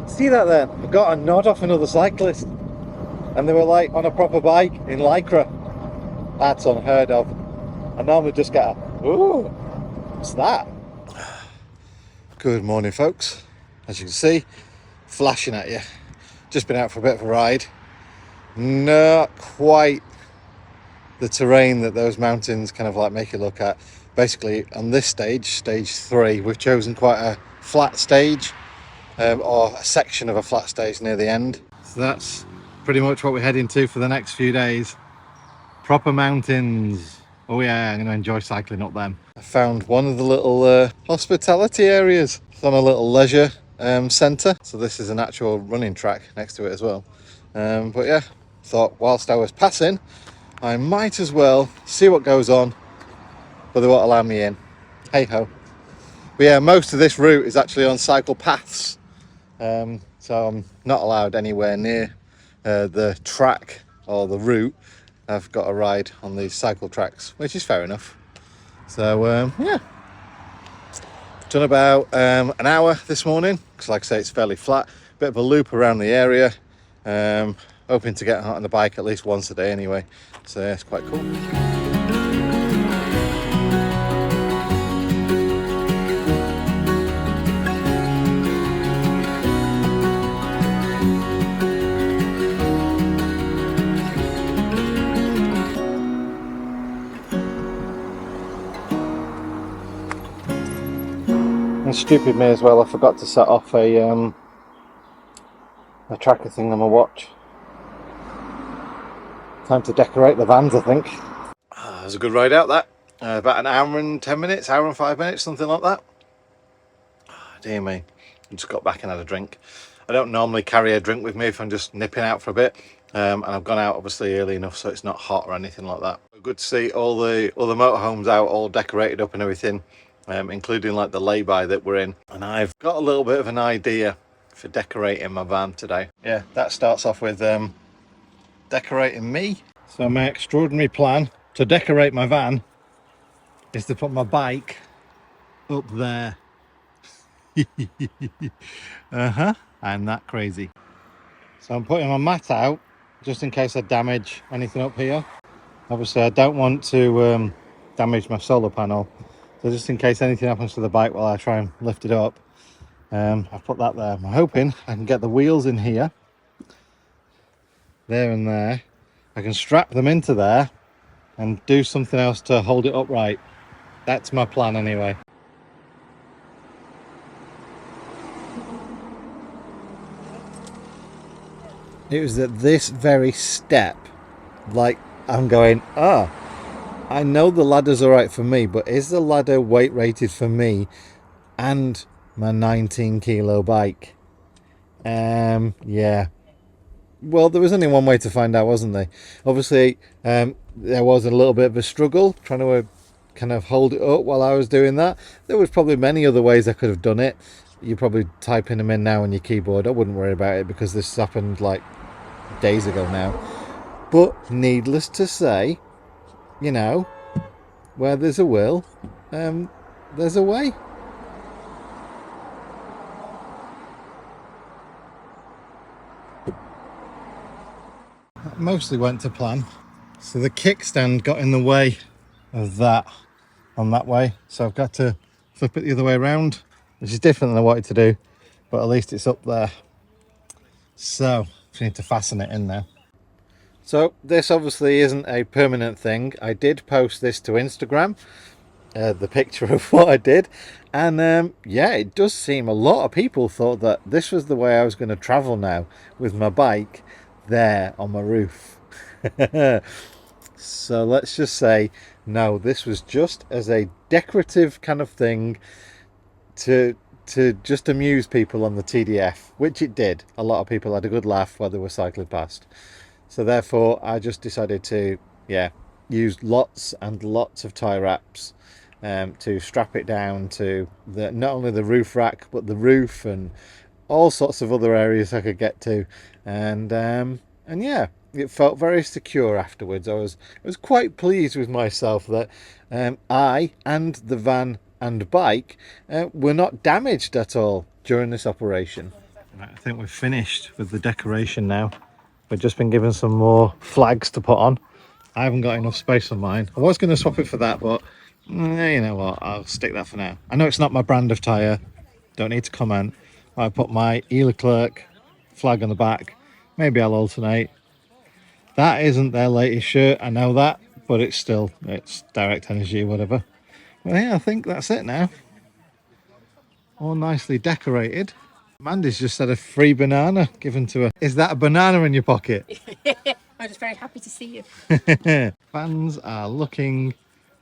See that then? I got a nod off another cyclist, and they were like on a proper bike in Lycra. That's unheard of. I normally just get a, ooh, what's that? Good morning, folks. As you can see, flashing at you. Just been out for a bit of a ride. Not quite the terrain that those mountains kind of like make you look at. Basically, on this stage, stage 3, we've chosen quite a flat stage, or a section of a flat stage near the end. So that's pretty much what we're heading to for the next few days. Proper mountains. Oh yeah, I'm going to enjoy cycling up them. I found one of the little hospitality areas. It's on a little leisure centre. So this is an actual running track next to it as well. But yeah, thought whilst I was passing, I might as well see what goes on, but they won't allow me in. Hey ho. But yeah, most of this route is actually on cycle paths. So I'm not allowed anywhere near the track or the route. I've got a ride on these cycle tracks, which is fair enough. So yeah, done about an hour this morning, because like I say, it's fairly flat. Bit of a loop around the area. Hoping to get out on the bike at least once a day anyway. So yeah, it's quite cool. And stupid me as well, I forgot to set off a tracker thing on my watch. Time to decorate the vans, I think. It was a good ride out, that. About an hour and 10 minutes, hour and 5 minutes, something like that. Dear me, I just got back and had a drink. I don't normally carry a drink with me if I'm just nipping out for a bit. And I've gone out obviously early enough so it's not hot or anything like that. Good to see all the motorhomes out, all decorated up and everything. Including like the lay-by that we're in. And I've got a little bit of an idea for decorating my van today. Yeah, that starts off with decorating me. So my extraordinary plan to decorate my van is to put my bike up there. I'm that crazy. So I'm putting my mat out just in case I damage anything up here. Obviously I don't want to damage my solar panel. So just in case anything happens to the bike while I try and lift it up, I've put that there. I'm hoping I can get the wheels in here, there and there. I can strap them into there and do something else to hold it upright. That's my plan anyway. It was at this very step, like I'm going, I know the ladder's all right for me, but is the ladder weight rated for me and my 19 kilo bike? Yeah. Well, there was only one way to find out, wasn't there? Obviously, there was a little bit of a struggle trying to kind of hold it up while I was doing that. There was probably many other ways I could have done it. You're probably typing them in now on your keyboard. I wouldn't worry about it because this happened like days ago now. But needless to say, you know, where there's a will, there's a way. That mostly went to plan. So the kickstand got in the way of that on that way. So I've got to flip it the other way around, which is different than I wanted to do, but at least it's up there. So I need to fasten it in now. So this obviously isn't a permanent thing. I did post this to Instagram, the picture of what I did, and yeah, it does seem a lot of people thought that this was the way I was going to travel now, with my bike there on my roof. So let's just say no, this was just as a decorative kind of thing to just amuse people on the TDF, which it did. A lot of people had a good laugh while they were cycling past. So therefore I just decided to, yeah, use lots and lots of tie wraps to strap it down to the not only the roof rack but the roof and all sorts of other areas I could get to, and yeah, it felt very secure afterwards. I was quite pleased with myself that I and the van and bike were not damaged at all during this operation. Right, I think we've finished with the decoration now. We've just been given some more flags to put on. I haven't got enough space on mine. I was going to swap it for that, but you know what, I'll stick that for now. I know it's not my brand of tyre, don't need to comment. I put my Leclerc flag on the back. Maybe I'll alternate. That isn't their latest shirt, I know that, but it's direct energy, whatever. Well, yeah, I think that's it now. All nicely decorated. Mandy's just had a free banana given to her. Is that a banana in your pocket? I'm just very happy to see you. Vans are looking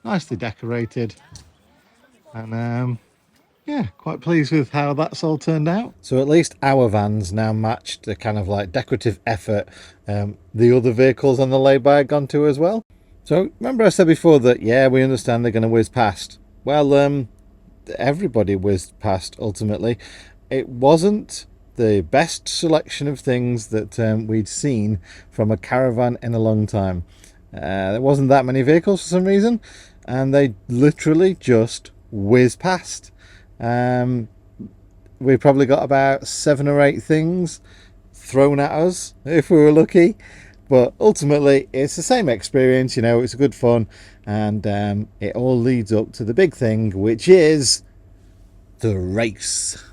nicely decorated, and yeah, quite pleased with how that's all turned out. So at least our vans now matched the kind of like decorative effort the other vehicles on the lay-by had gone to as well. So remember I said before that, yeah, we understand they're going to whiz past. Well, everybody whizzed past ultimately. It wasn't the best selection of things that we'd seen from a caravan in a long time. There wasn't that many vehicles for some reason, and they literally just whizzed past. We probably got about 7 or 8 things thrown at us if we were lucky, but ultimately it's the same experience, you know. It's good fun, and it all leads up to the big thing, which is the race.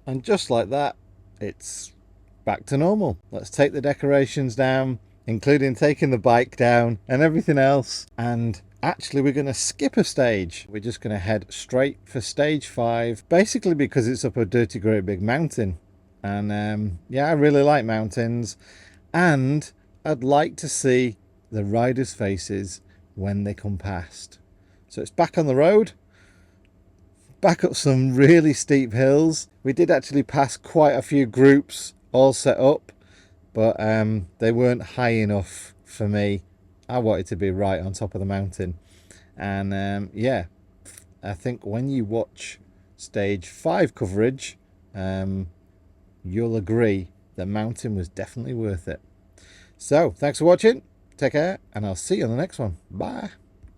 And just like that, it's back to normal. Let's take the decorations down, including taking the bike down and everything else. And actually we're going to skip a stage. We're just going to head straight for stage 5, basically because it's up a dirty great big mountain. And yeah, I really like mountains, and I'd like to see the riders' faces when they come past. So it's back on the road, back up some really steep hills. We did actually pass quite a few groups all set up, but they weren't high enough for me. I wanted to be right on top of the mountain. And yeah, I think when you watch stage 5 coverage, you'll agree the mountain was definitely worth it. So thanks for watching, take care, and I'll see you on the next one. Bye.